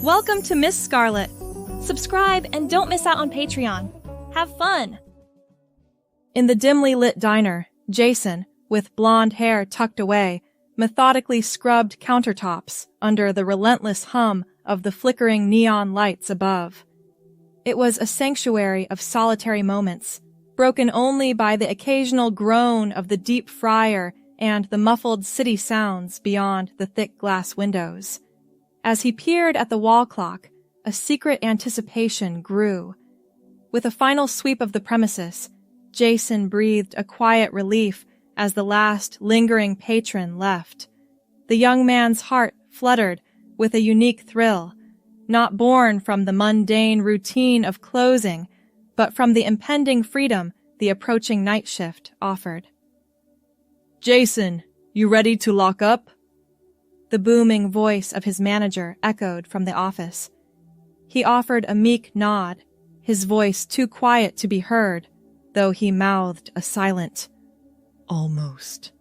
Welcome to Miss Scarlett. Subscribe and don't miss out on Patreon. Have fun! In the dimly lit diner, Jason, with blonde hair tucked away, methodically scrubbed countertops under the relentless hum of the flickering neon lights above. It was a sanctuary of solitary moments, broken only by the occasional groan of the deep fryer and the muffled city sounds beyond the thick glass windows. As he peered at the wall clock, a secret anticipation grew. With a final sweep of the premises, Jason breathed a quiet relief as the last lingering patron left. The young man's heart fluttered with a unique thrill, not born from the mundane routine of closing, but from the impending freedom the approaching night shift offered. "Jason, you ready to lock up?" The booming voice of his manager echoed from the office. He offered a meek nod, his voice too quiet to be heard, though he mouthed a silent, "Almost."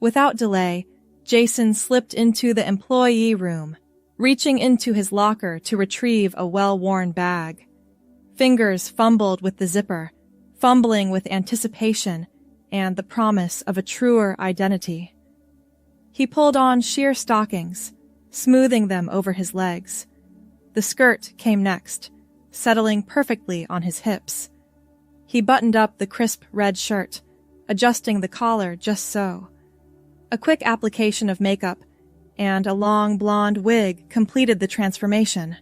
Without delay, Jason slipped into the employee room, reaching into his locker to retrieve a well-worn bag. Fingers fumbled with the zipper, fumbling with anticipation and the promise of a truer identity. He pulled on sheer stockings, smoothing them over his legs. The skirt came next, settling perfectly on his hips. He buttoned up the crisp red shirt, adjusting the collar just so. A quick application of makeup and a long blonde wig completed the transformation.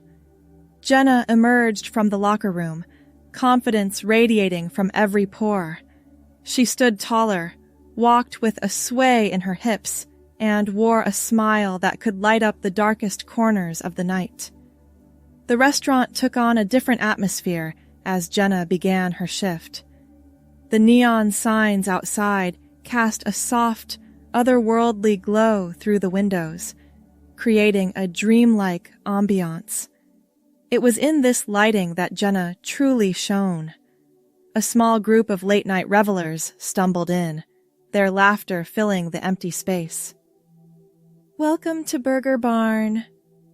Jenna emerged from the locker room, confidence radiating from every pore. She stood taller, walked with a sway in her hips, and wore a smile that could light up the darkest corners of the night. The restaurant took on a different atmosphere as Jenna began her shift. The neon signs outside cast a soft, otherworldly glow through the windows, creating a dreamlike ambiance. It was in this lighting that Jenna truly shone. A small group of late-night revelers stumbled in, their laughter filling the empty space. "Welcome to Burger Barn,"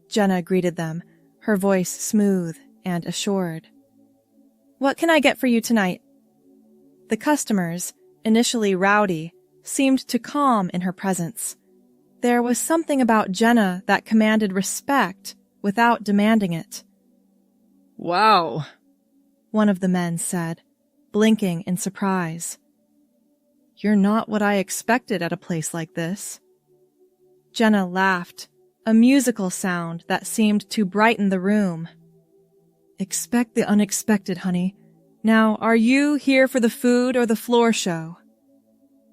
Jenna greeted them, her voice smooth and assured. "What can I get for you tonight?" The customers, initially rowdy, seemed to calm in her presence. There was something about Jenna that commanded respect without demanding it. "Wow," one of the men said, blinking in surprise. "You're not what I expected at a place like this." Jenna laughed, a musical sound that seemed to brighten the room. "Expect the unexpected, honey. Now, are you here for the food or the floor show?"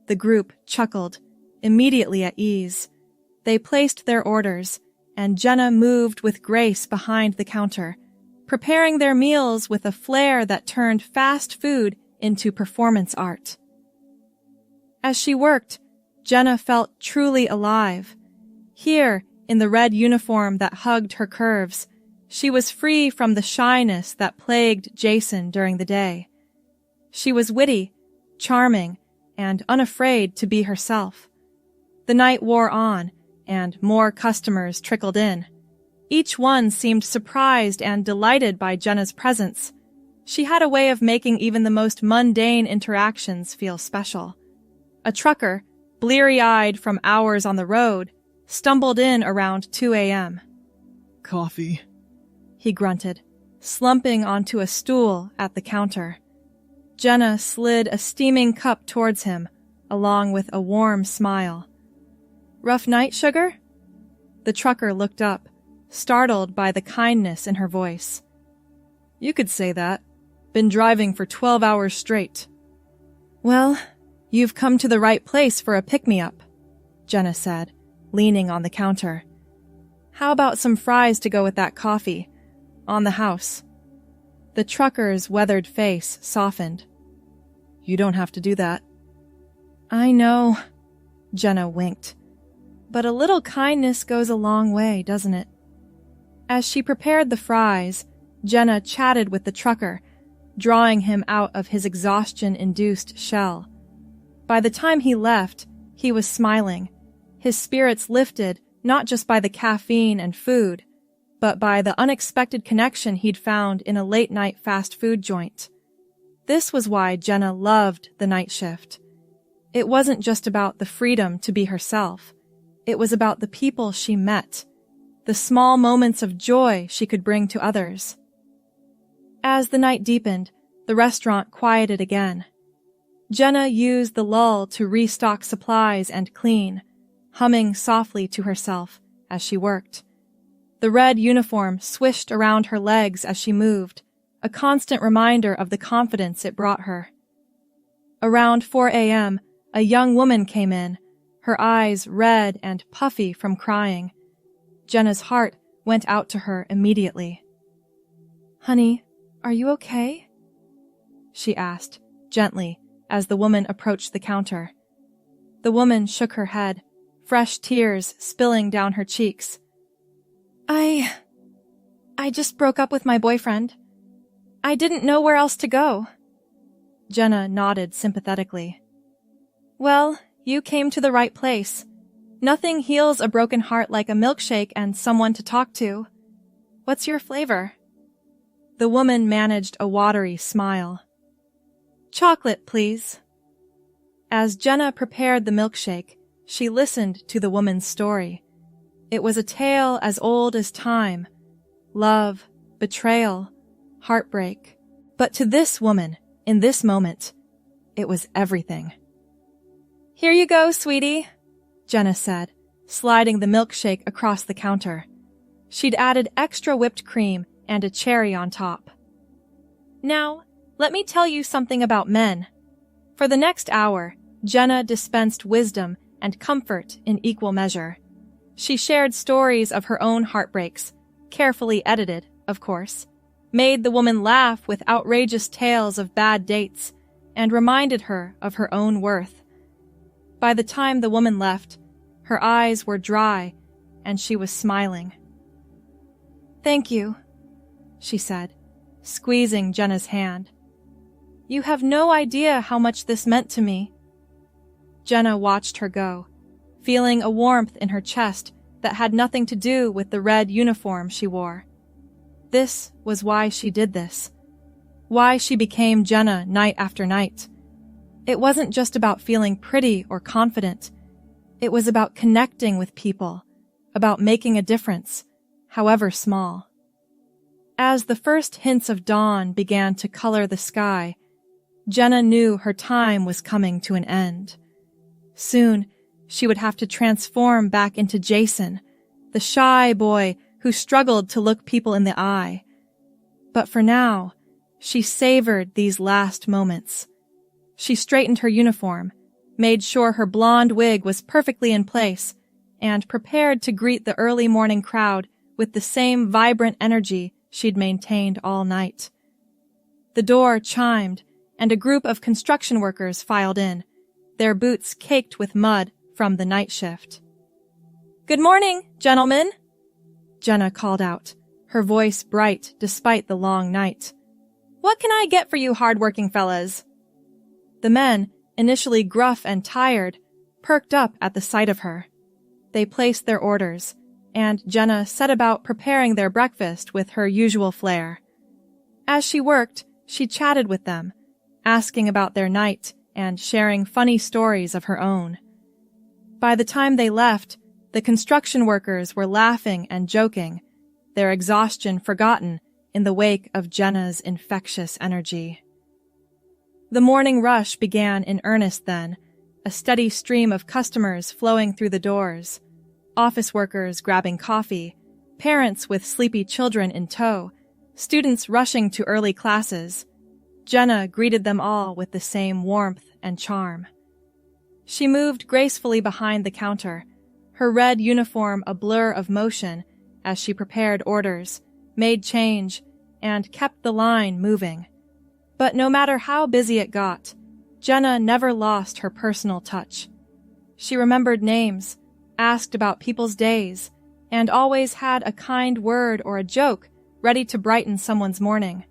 The group chuckled, immediately at ease. They placed their orders, and Jenna moved with grace behind the counter, preparing their meals with a flair that turned fast food into performance art. As she worked, Jenna felt truly alive. Here, in the red uniform that hugged her curves, she was free from the shyness that plagued Jason during the day. She was witty, charming, and unafraid to be herself. The night wore on, and more customers trickled in. Each one seemed surprised and delighted by Jenna's presence. She had a way of making even the most mundane interactions feel special. A trucker, bleary-eyed from hours on the road, stumbled in around 2 a.m. "Coffee," he grunted, slumping onto a stool at the counter. Jenna slid a steaming cup towards him, along with a warm smile. "Rough night, sugar?" The trucker looked up, startled by the kindness in her voice. "You could say that. Been driving for 12 hours straight." "Well, you've come to the right place for a pick-me-up," Jenna said, leaning on the counter. "How about some fries to go with that coffee? On the house." The trucker's weathered face softened. "You don't have to do that." "I know," Jenna winked. "But a little kindness goes a long way, doesn't it?" As she prepared the fries, Jenna chatted with the trucker, drawing him out of his exhaustion-induced shell. By the time he left, he was smiling, his spirits lifted not just by the caffeine and food, but by the unexpected connection he'd found in a late-night fast food joint. This was why Jenna loved the night shift. It wasn't just about the freedom to be herself. It was about the people she met, the small moments of joy she could bring to others. As the night deepened, the restaurant quieted again. Jenna used the lull to restock supplies and clean, humming softly to herself as she worked. The red uniform swished around her legs as she moved, a constant reminder of the confidence it brought her. Around 4 a.m., a young woman came in, her eyes red and puffy from crying. Jenna's heart went out to her immediately. "Honey, are you okay?" she asked, gently, as the woman approached the counter. The woman shook her head, fresh tears spilling down her cheeks. I just broke up with my boyfriend. I didn't know where else to go." Jenna nodded sympathetically. "Well, you came to the right place. Nothing heals a broken heart like a milkshake and someone to talk to. What's your flavor?" The woman managed a watery smile. "Chocolate, please." As Jenna prepared the milkshake, she listened to the woman's story. It was a tale as old as time. Love, betrayal, heartbreak. But to this woman, in this moment, it was everything. "Here you go, sweetie," Jenna said, sliding the milkshake across the counter. She'd added extra whipped cream and a cherry on top. "Now, let me tell you something about men." For the next hour, Jenna dispensed wisdom and comfort in equal measure. She shared stories of her own heartbreaks, carefully edited, of course, made the woman laugh with outrageous tales of bad dates, and reminded her of her own worth. By the time the woman left, her eyes were dry, and she was smiling. "Thank you," she said, squeezing Jenna's hand. "You have no idea how much this meant to me." Jenna watched her go, feeling a warmth in her chest that had nothing to do with the red uniform she wore. This was why she did this. Why she became Jenna night after night. It wasn't just about feeling pretty or confident. It was about connecting with people, about making a difference, however small. As the first hints of dawn began to color the sky, Jenna knew her time was coming to an end. Soon, she would have to transform back into Jason, the shy boy who struggled to look people in the eye. But for now, she savored these last moments. She straightened her uniform, made sure her blonde wig was perfectly in place, and prepared to greet the early morning crowd with the same vibrant energy she'd maintained all night. The door chimed, and a group of construction workers filed in, their boots caked with mud from the night shift. "Good morning, gentlemen," Jenna called out, her voice bright despite the long night. "What can I get for you hard-working fellas?" The men, initially gruff and tired, perked up at the sight of her. They placed their orders, and Jenna set about preparing their breakfast with her usual flair. As she worked, she chatted with them, asking about their night and sharing funny stories of her own. By the time they left, the construction workers were laughing and joking, their exhaustion forgotten in the wake of Jenna's infectious energy. The morning rush began in earnest then, a steady stream of customers flowing through the doors, office workers grabbing coffee, parents with sleepy children in tow, students rushing to early classes. Jenna greeted them all with the same warmth and charm. She moved gracefully behind the counter, her red uniform a blur of motion as she prepared orders, made change, and kept the line moving. But no matter how busy it got, Jenna never lost her personal touch. She remembered names, asked about people's days, and always had a kind word or a joke ready to brighten someone's morning.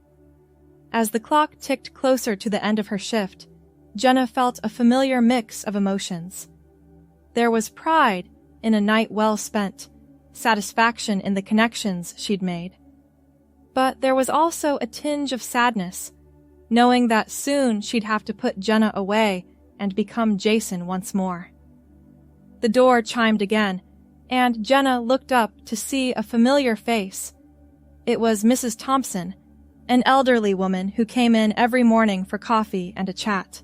As the clock ticked closer to the end of her shift, Jenna felt a familiar mix of emotions. There was pride in a night well spent, satisfaction in the connections she'd made. But there was also a tinge of sadness, knowing that soon she'd have to put Jenna away and become Jason once more. The door chimed again, and Jenna looked up to see a familiar face. It was Mrs. Thompson, an elderly woman who came in every morning for coffee and a chat.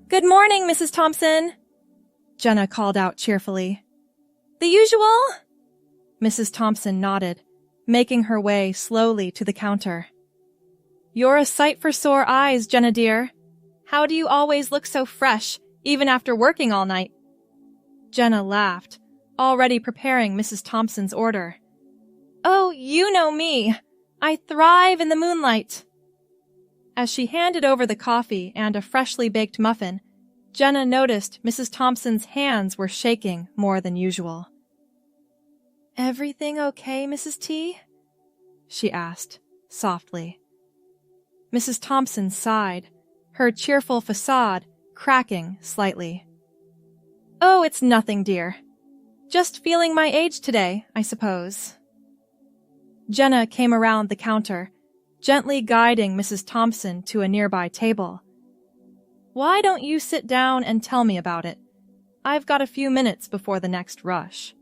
"Good morning, Mrs. Thompson," Jenna called out cheerfully. "The usual?" Mrs. Thompson nodded, making her way slowly to the counter. "You're a sight for sore eyes, Jenna dear. How do you always look so fresh, even after working all night?" Jenna laughed, already preparing Mrs. Thompson's order. "Oh, you know me. I thrive in the moonlight." As she handed over the coffee and a freshly baked muffin, Jenna noticed Mrs. Thompson's hands were shaking more than usual. "Everything okay, Mrs. T?" she asked, softly. Mrs. Thompson sighed, her cheerful facade cracking slightly. "Oh, it's nothing, dear. Just feeling my age today, I suppose." Jenna came around the counter, gently guiding Mrs. Thompson to a nearby table. "Why don't you sit down and tell me about it? I've got a few minutes before the next rush."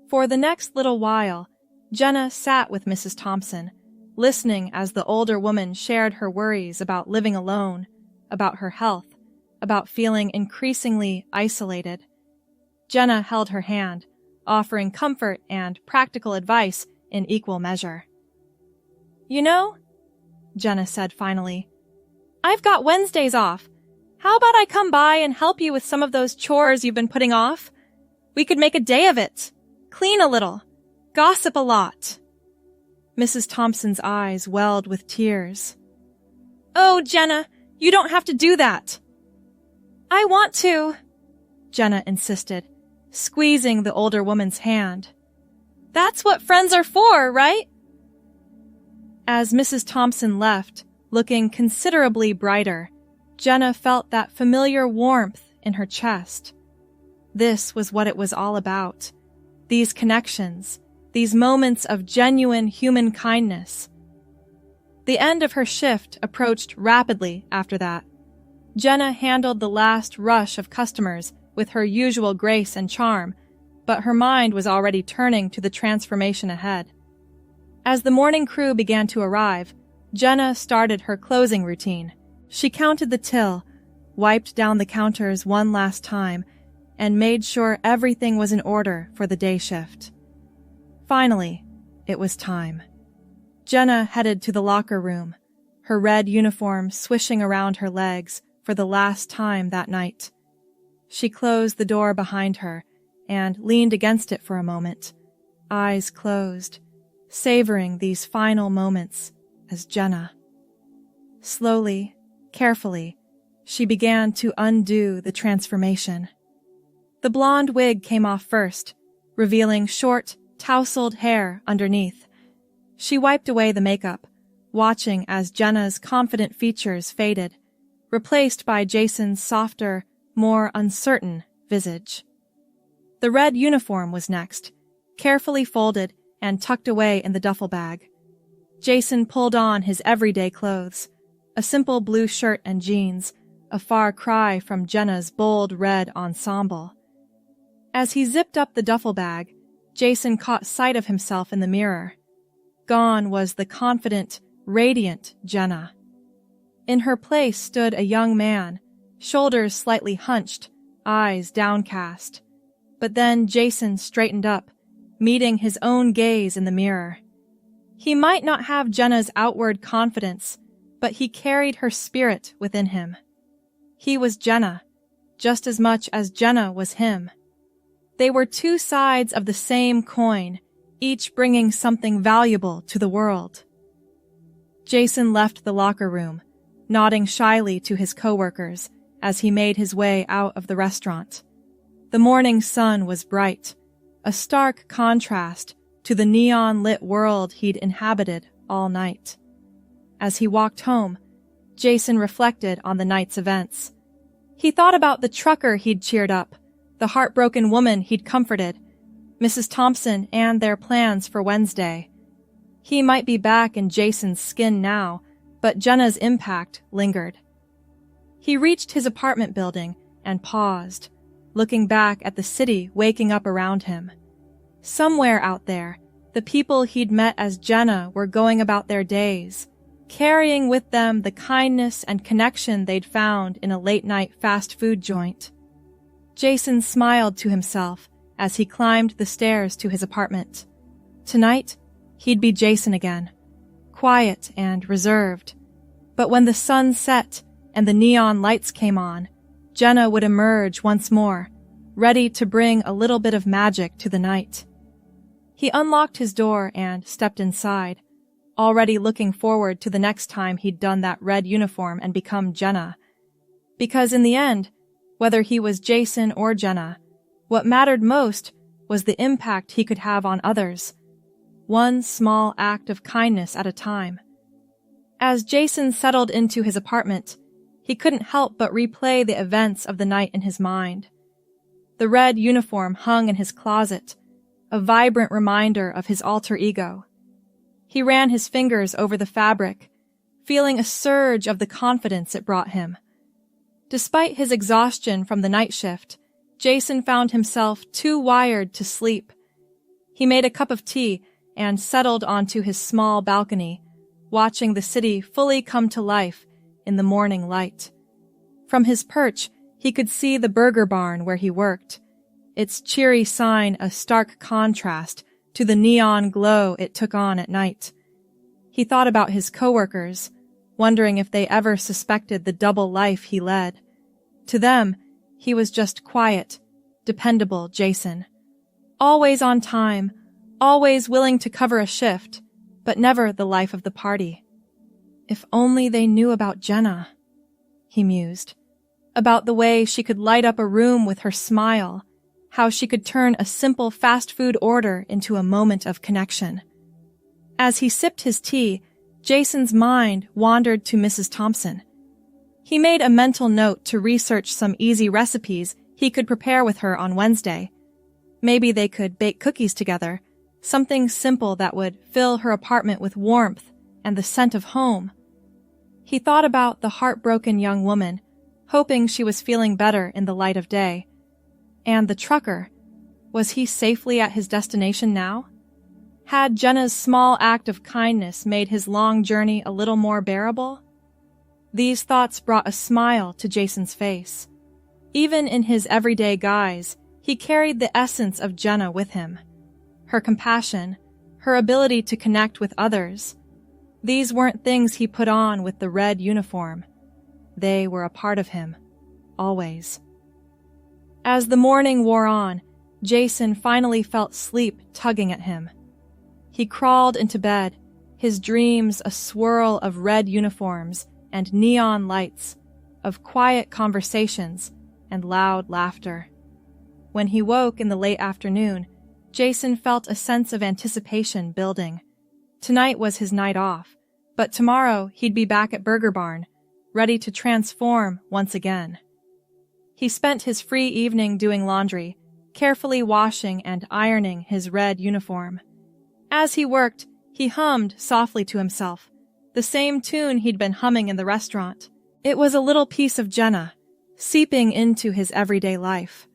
For the next little while, Jenna sat with Mrs. Thompson, listening as the older woman shared her worries about living alone, about her health, about feeling increasingly isolated. Jenna held her hand, offering comfort and practical advice in equal measure. "You know," Jenna said finally, "I've got Wednesdays off. How about I come by and help you with some of those chores you've been putting off? We could make a day of it. Clean a little. Gossip a lot." Mrs. Thompson's eyes welled with tears. "Oh, Jenna, you don't have to do that." "I want to," Jenna insisted, squeezing the older woman's hand. "That's what friends are for, right?" As Mrs. Thompson left, looking considerably brighter, Jenna felt that familiar warmth in her chest. This was what it was all about. These connections, these moments of genuine human kindness. The end of her shift approached rapidly after that. Jenna handled the last rush of customers with her usual grace and charm, but her mind was already turning to the transformation ahead. As the morning crew began to arrive, Jenna started her closing routine. She counted the till, wiped down the counters one last time, and made sure everything was in order for the day shift. Finally, it was time. Jenna headed to the locker room, her red uniform swishing around her legs for the last time that night. She closed the door behind her and leaned against it for a moment, eyes closed, savoring these final moments as Jenna. Slowly, carefully, she began to undo the transformation. The blonde wig came off first, revealing short, tousled hair underneath. She wiped away the makeup, watching as Jenna's confident features faded, replaced by Jason's softer, more uncertain visage. The red uniform was next, carefully folded and tucked away in the duffel bag. Jason pulled on his everyday clothes, a simple blue shirt and jeans, a far cry from Jenna's bold red ensemble. As he zipped up the duffel bag, Jason caught sight of himself in the mirror. Gone was the confident, radiant Jenna. In her place stood a young man, shoulders slightly hunched, eyes downcast. But then Jason straightened up, meeting his own gaze in the mirror. He might not have Jenna's outward confidence, but he carried her spirit within him. He was Jenna, just as much as Jenna was him. They were two sides of the same coin, each bringing something valuable to the world. Jason left the locker room, nodding shyly to his coworkers as he made his way out of the restaurant. The morning sun was bright, a stark contrast to the neon-lit world he'd inhabited all night. As he walked home, Jason reflected on the night's events. He thought about the trucker he'd cheered up, the heartbroken woman he'd comforted, Mrs. Thompson and their plans for Wednesday. He might be back in Jason's skin now, but Jenna's impact lingered. He reached his apartment building and paused, looking back at the city waking up around him. Somewhere out there, the people he'd met as Jenna were going about their days, carrying with them the kindness and connection they'd found in a late-night fast food joint. Jason smiled to himself as he climbed the stairs to his apartment. Tonight, he'd be Jason again, quiet and reserved. But when the sun set and the neon lights came on, Jenna would emerge once more, ready to bring a little bit of magic to the night. He unlocked his door and stepped inside, already looking forward to the next time he'd done that red uniform and become Jenna. Because in the end, whether he was Jason or Jenna, what mattered most was the impact he could have on others, one small act of kindness at a time. As Jason settled into his apartment, he couldn't help but replay the events of the night in his mind. The red uniform hung in his closet, a vibrant reminder of his alter ego. He ran his fingers over the fabric, feeling a surge of the confidence it brought him. Despite his exhaustion from the night shift, Jason found himself too wired to sleep. He made a cup of tea and settled onto his small balcony, watching the city fully come to life in the morning light. From his perch, he could see the burger barn where he worked, its cheery sign a stark contrast to the neon glow it took on at night. He thought about his coworkers, wondering if they ever suspected the double life he led. To them, he was just quiet, dependable Jason. Always on time, always willing to cover a shift, but never the life of the party. If only they knew about Jenna, he mused. About the way she could light up a room with her smile, how she could turn a simple fast food order into a moment of connection. As he sipped his tea, Jason's mind wandered to Mrs. Thompson. He made a mental note to research some easy recipes he could prepare with her on Wednesday. Maybe they could bake cookies together, something simple that would fill her apartment with warmth and the scent of home. He thought about the heartbroken young woman, hoping she was feeling better in the light of day. And the trucker, was he safely at his destination now? Had Jenna's small act of kindness made his long journey a little more bearable? These thoughts brought a smile to Jason's face. Even in his everyday guise, he carried the essence of Jenna with him. Her compassion, her ability to connect with others. These weren't things he put on with the red uniform. They were a part of him, always. As the morning wore on, Jason finally felt sleep tugging at him. He crawled into bed, his dreams a swirl of red uniforms and neon lights, of quiet conversations and loud laughter. When he woke in the late afternoon, Jason felt a sense of anticipation building. Tonight was his night off, but tomorrow he'd be back at Burger Barn, ready to transform once again. He spent his free evening doing laundry, carefully washing and ironing his red uniform. As he worked, he hummed softly to himself, the same tune he'd been humming in the restaurant. It was a little piece of Jenna, seeping into his everyday life.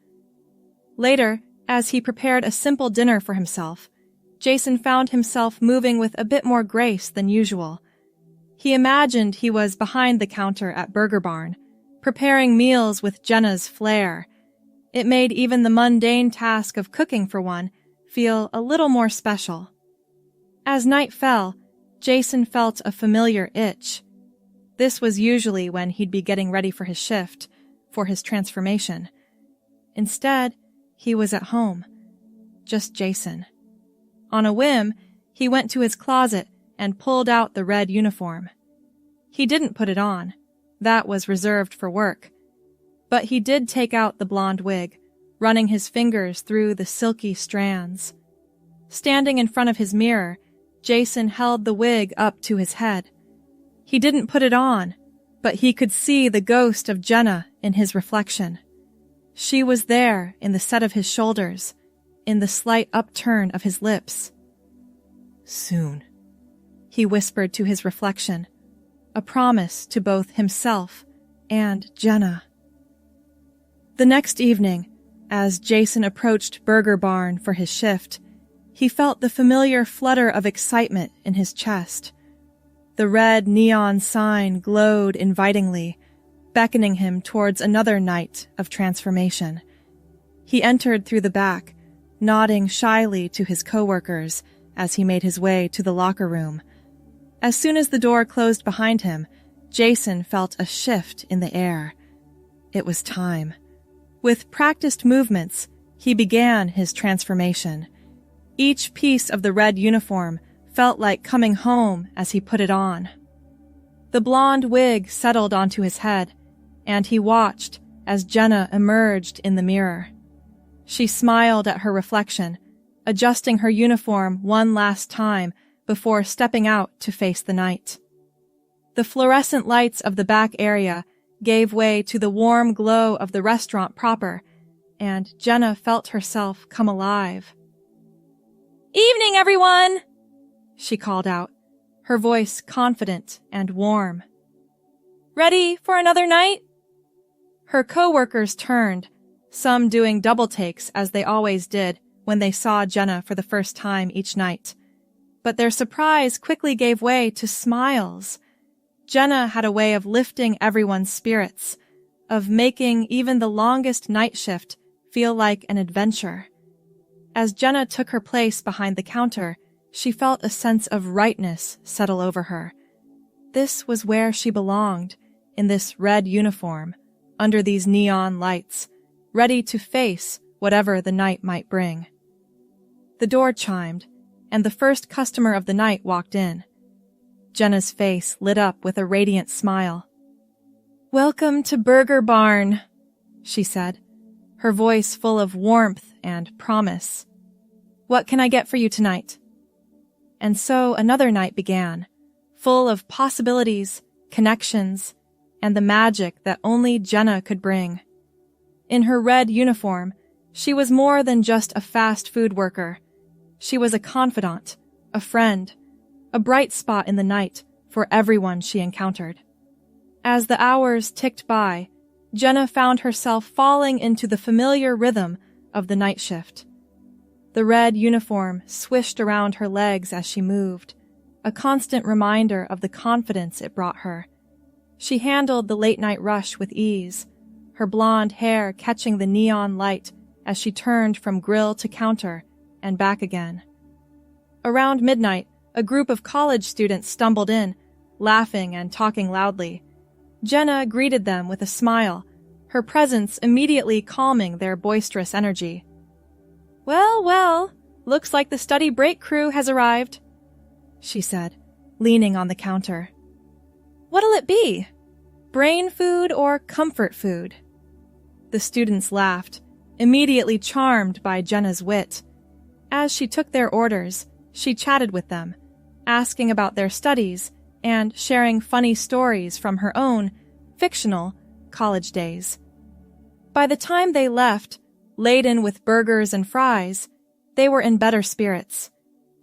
Later, as he prepared a simple dinner for himself, Jason found himself moving with a bit more grace than usual. He imagined he was behind the counter at Burger Barn, preparing meals with Jenna's flair. It made even the mundane task of cooking for one feel a little more special. As night fell, Jason felt a familiar itch. This was usually when he'd be getting ready for his shift, for his transformation. Instead, he was at home. Just Jason. On a whim, he went to his closet and pulled out the red uniform. He didn't put it on. That was reserved for work. But he did take out the blonde wig, running his fingers through the silky strands. Standing in front of his mirror, Jason held the wig up to his head. He didn't put it on, but he could see the ghost of Jenna in his reflection. She was there in the set of his shoulders, in the slight upturn of his lips. Soon, he whispered to his reflection, a promise to both himself and Jenna. The next evening, as Jason approached Burger Barn for his shift, he felt the familiar flutter of excitement in his chest. The red neon sign glowed invitingly, beckoning him towards another night of transformation. He entered through the back, nodding shyly to his coworkers as he made his way to the locker room. As soon as the door closed behind him, Jason felt a shift in the air. It was time. With practiced movements, he began his transformation. Each piece of the red uniform felt like coming home as he put it on. The blonde wig settled onto his head, and he watched as Jenna emerged in the mirror. She smiled at her reflection, adjusting her uniform one last time before stepping out to face the night. The fluorescent lights of the back area gave way to the warm glow of the restaurant proper, and Jenna felt herself come alive. "Evening, everyone!" she called out, her voice confident and warm. "Ready for another night?" Her coworkers turned, some doing double takes as they always did when they saw Jenna for the first time each night. But their surprise quickly gave way to smiles. Jenna had a way of lifting everyone's spirits, of making even the longest night shift feel like an adventure. As Jenna took her place behind the counter, she felt a sense of rightness settle over her. This was where she belonged, in this red uniform, under these neon lights, ready to face whatever the night might bring. The door chimed, and the first customer of the night walked in. Jenna's face lit up with a radiant smile. "Welcome to Burger Barn," she said, her voice full of warmth and promise. "What can I get for you tonight?" And so another night began, full of possibilities, connections, and the magic that only Jenna could bring. In her red uniform, she was more than just a fast food worker. She was a confidant, a friend, a bright spot in the night for everyone she encountered. As the hours ticked by, Jenna found herself falling into the familiar rhythm of the night shift. The red uniform swished around her legs as she moved, a constant reminder of the confidence it brought her. She handled the late-night rush with ease, her blonde hair catching the neon light as she turned from grill to counter and back again. Around midnight, a group of college students stumbled in, laughing and talking loudly. Jenna greeted them with a smile, her presence immediately calming their boisterous energy. "Well, well, looks like the study break crew has arrived," she said, leaning on the counter. "What'll it be? Brain food or comfort food?" The students laughed, immediately charmed by Jenna's wit. As she took their orders, she chatted with them, asking about their studies and sharing funny stories from her own, fictional, college days. By the time they left, laden with burgers and fries, they were in better spirits,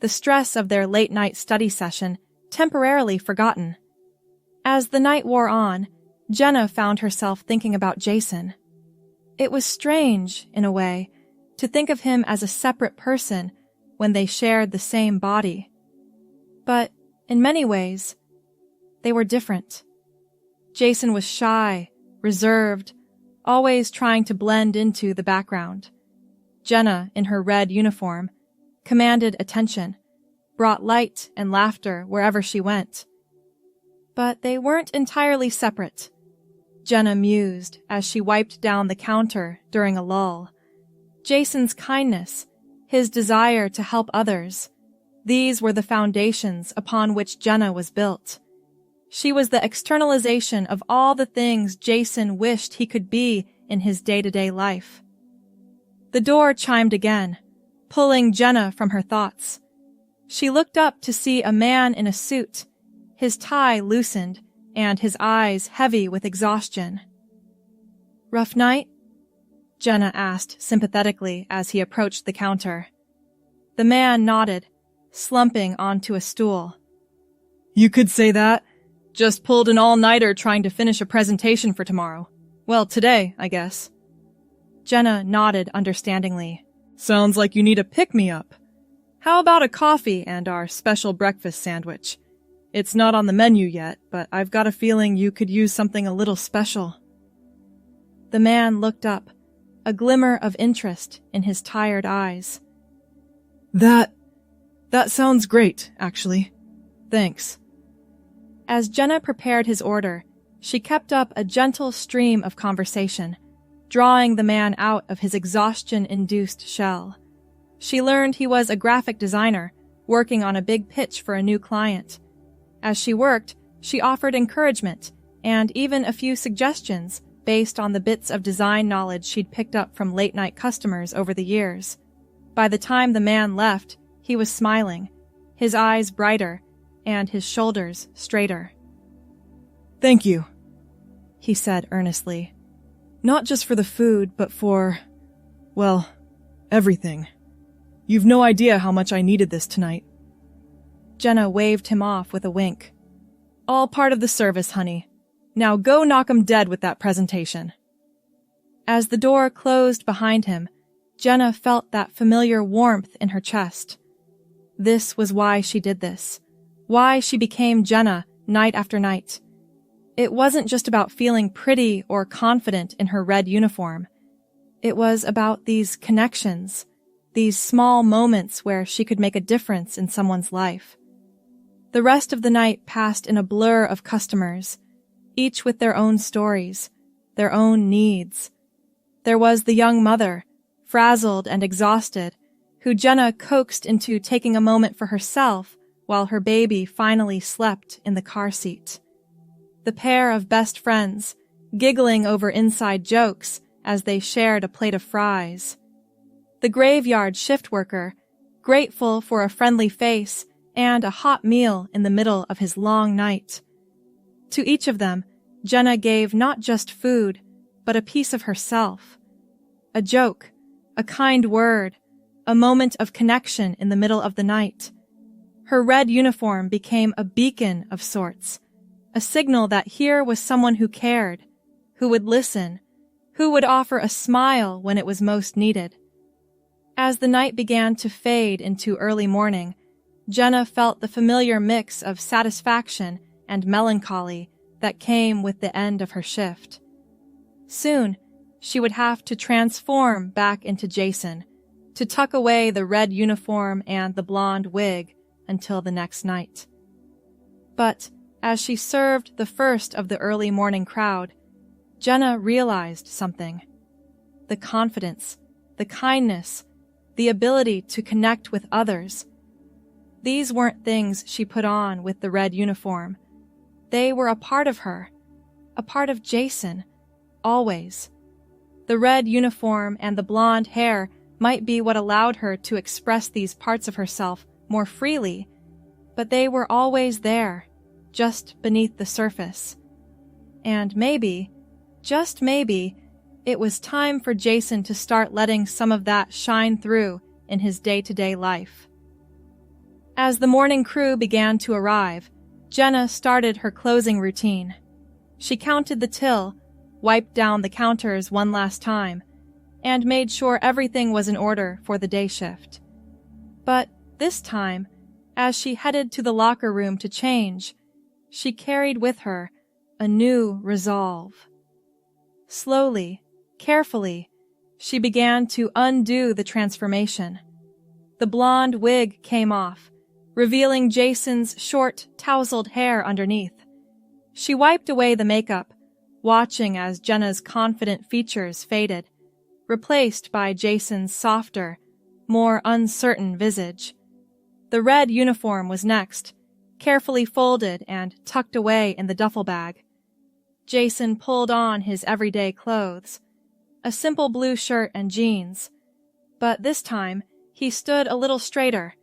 the stress of their late-night study session temporarily forgotten. As the night wore on, Jenna found herself thinking about Jason. It was strange, in a way, to think of him as a separate person when they shared the same body. But, in many ways, they were different. Jason was shy, reserved, always trying to blend into the background. Jenna, in her red uniform, commanded attention, brought light and laughter wherever she went. But they weren't entirely separate. Jenna mused as she wiped down the counter during a lull. Jason's kindness, his desire to help others, these were the foundations upon which Jenna was built. She was the externalization of all the things Jason wished he could be in his day-to-day life. The door chimed again, pulling Jenna from her thoughts. She looked up to see a man in a suit, his tie loosened and his eyes heavy with exhaustion. "Rough night?" Jenna asked sympathetically as he approached the counter. The man nodded, slumping onto a stool. You could say that. Just pulled an all-nighter trying to finish a presentation for tomorrow. Well, today, I guess. Jenna nodded understandingly. Sounds like you need a pick-me-up. How about a coffee and our special breakfast sandwich? It's not on the menu yet, but I've got a feeling you could use something a little special. The man looked up, a glimmer of interest in his tired eyes. That sounds great, actually. Thanks. As Jenna prepared his order, she kept up a gentle stream of conversation, drawing the man out of his exhaustion-induced shell. She learned he was a graphic designer, working on a big pitch for a new client. As she worked, she offered encouragement and even a few suggestions based on the bits of design knowledge she'd picked up from late-night customers over the years. By the time the man left, he was smiling, his eyes brighter, and his shoulders straighter. Thank you, he said earnestly. Not just for the food, but for, well, everything. You've no idea how much I needed this tonight. Jenna waved him off with a wink. All part of the service, honey. Now go knock 'em dead with that presentation. As the door closed behind him, Jenna felt that familiar warmth in her chest. This was why she did this, why she became Jenna night after night. It wasn't just about feeling pretty or confident in her red uniform. It was about these connections, these small moments where she could make a difference in someone's life. The rest of the night passed in a blur of customers, each with their own stories, their own needs. There was the young mother, frazzled and exhausted, who Jenna coaxed into taking a moment for herself while her baby finally slept in the car seat. The pair of best friends, giggling over inside jokes as they shared a plate of fries. The graveyard shift worker, grateful for a friendly face and a hot meal in the middle of his long night. To each of them, Jenna gave not just food, but a piece of herself. A joke, a kind word, a moment of connection in the middle of the night. Her red uniform became a beacon of sorts, a signal that here was someone who cared, who would listen, who would offer a smile when it was most needed. As the night began to fade into early morning, Jenna felt the familiar mix of satisfaction and melancholy that came with the end of her shift. Soon, she would have to transform back into Jason, to tuck away the red uniform and the blonde wig until the next night. But as she served the first of the early morning crowd, Jenna realized something. The confidence, the kindness, the ability to connect with others. These weren't things she put on with the red uniform. They were a part of her, a part of Jason, always. The red uniform and the blonde hair might be what allowed her to express these parts of herself more freely, but they were always there, just beneath the surface. And maybe, just maybe, it was time for Jason to start letting some of that shine through in his day-to-day life. As the morning crew began to arrive, Jenna started her closing routine. She counted the till, wiped down the counters one last time, and made sure everything was in order for the day shift. But this time, as she headed to the locker room to change, she carried with her a new resolve. Slowly, carefully, she began to undo the transformation. The blonde wig came off, revealing Jason's short, tousled hair underneath. She wiped away the makeup, watching as Jenna's confident features faded, replaced by Jason's softer, more uncertain visage. The red uniform was next, carefully folded and tucked away in the duffel bag. Jason pulled on his everyday clothes, a simple blue shirt and jeans. But this time, he stood a little straighter,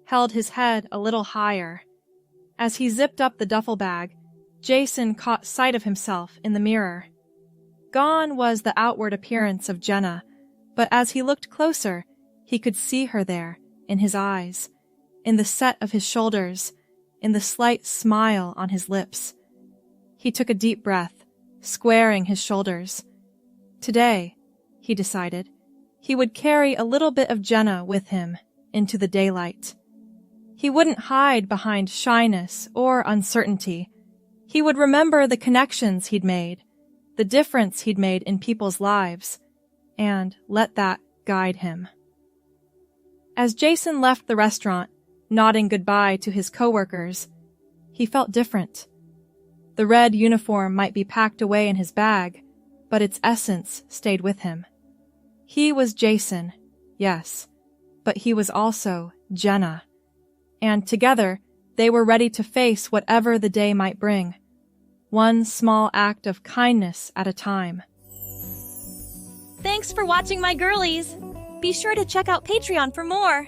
held his head a little higher. As he zipped up the duffel bag, Jason caught sight of himself in the mirror. Gone was the outward appearance of Jenna, but as he looked closer, he could see her there, in his eyes, in the set of his shoulders, in the slight smile on his lips. He took a deep breath, squaring his shoulders. Today, he decided, he would carry a little bit of Jenna with him into the daylight. He wouldn't hide behind shyness or uncertainty. He would remember the connections he'd made, the difference he'd made in people's lives, and let that guide him. As Jason left the restaurant, nodding goodbye to his coworkers, he felt different. The red uniform might be packed away in his bag, but its essence stayed with him. He was Jason, yes, but he was also Jenna. And together, they were ready to face whatever the day might bring, one small act of kindness at a time. Thanks for watching, my girlies. Be sure to check out Patreon for more.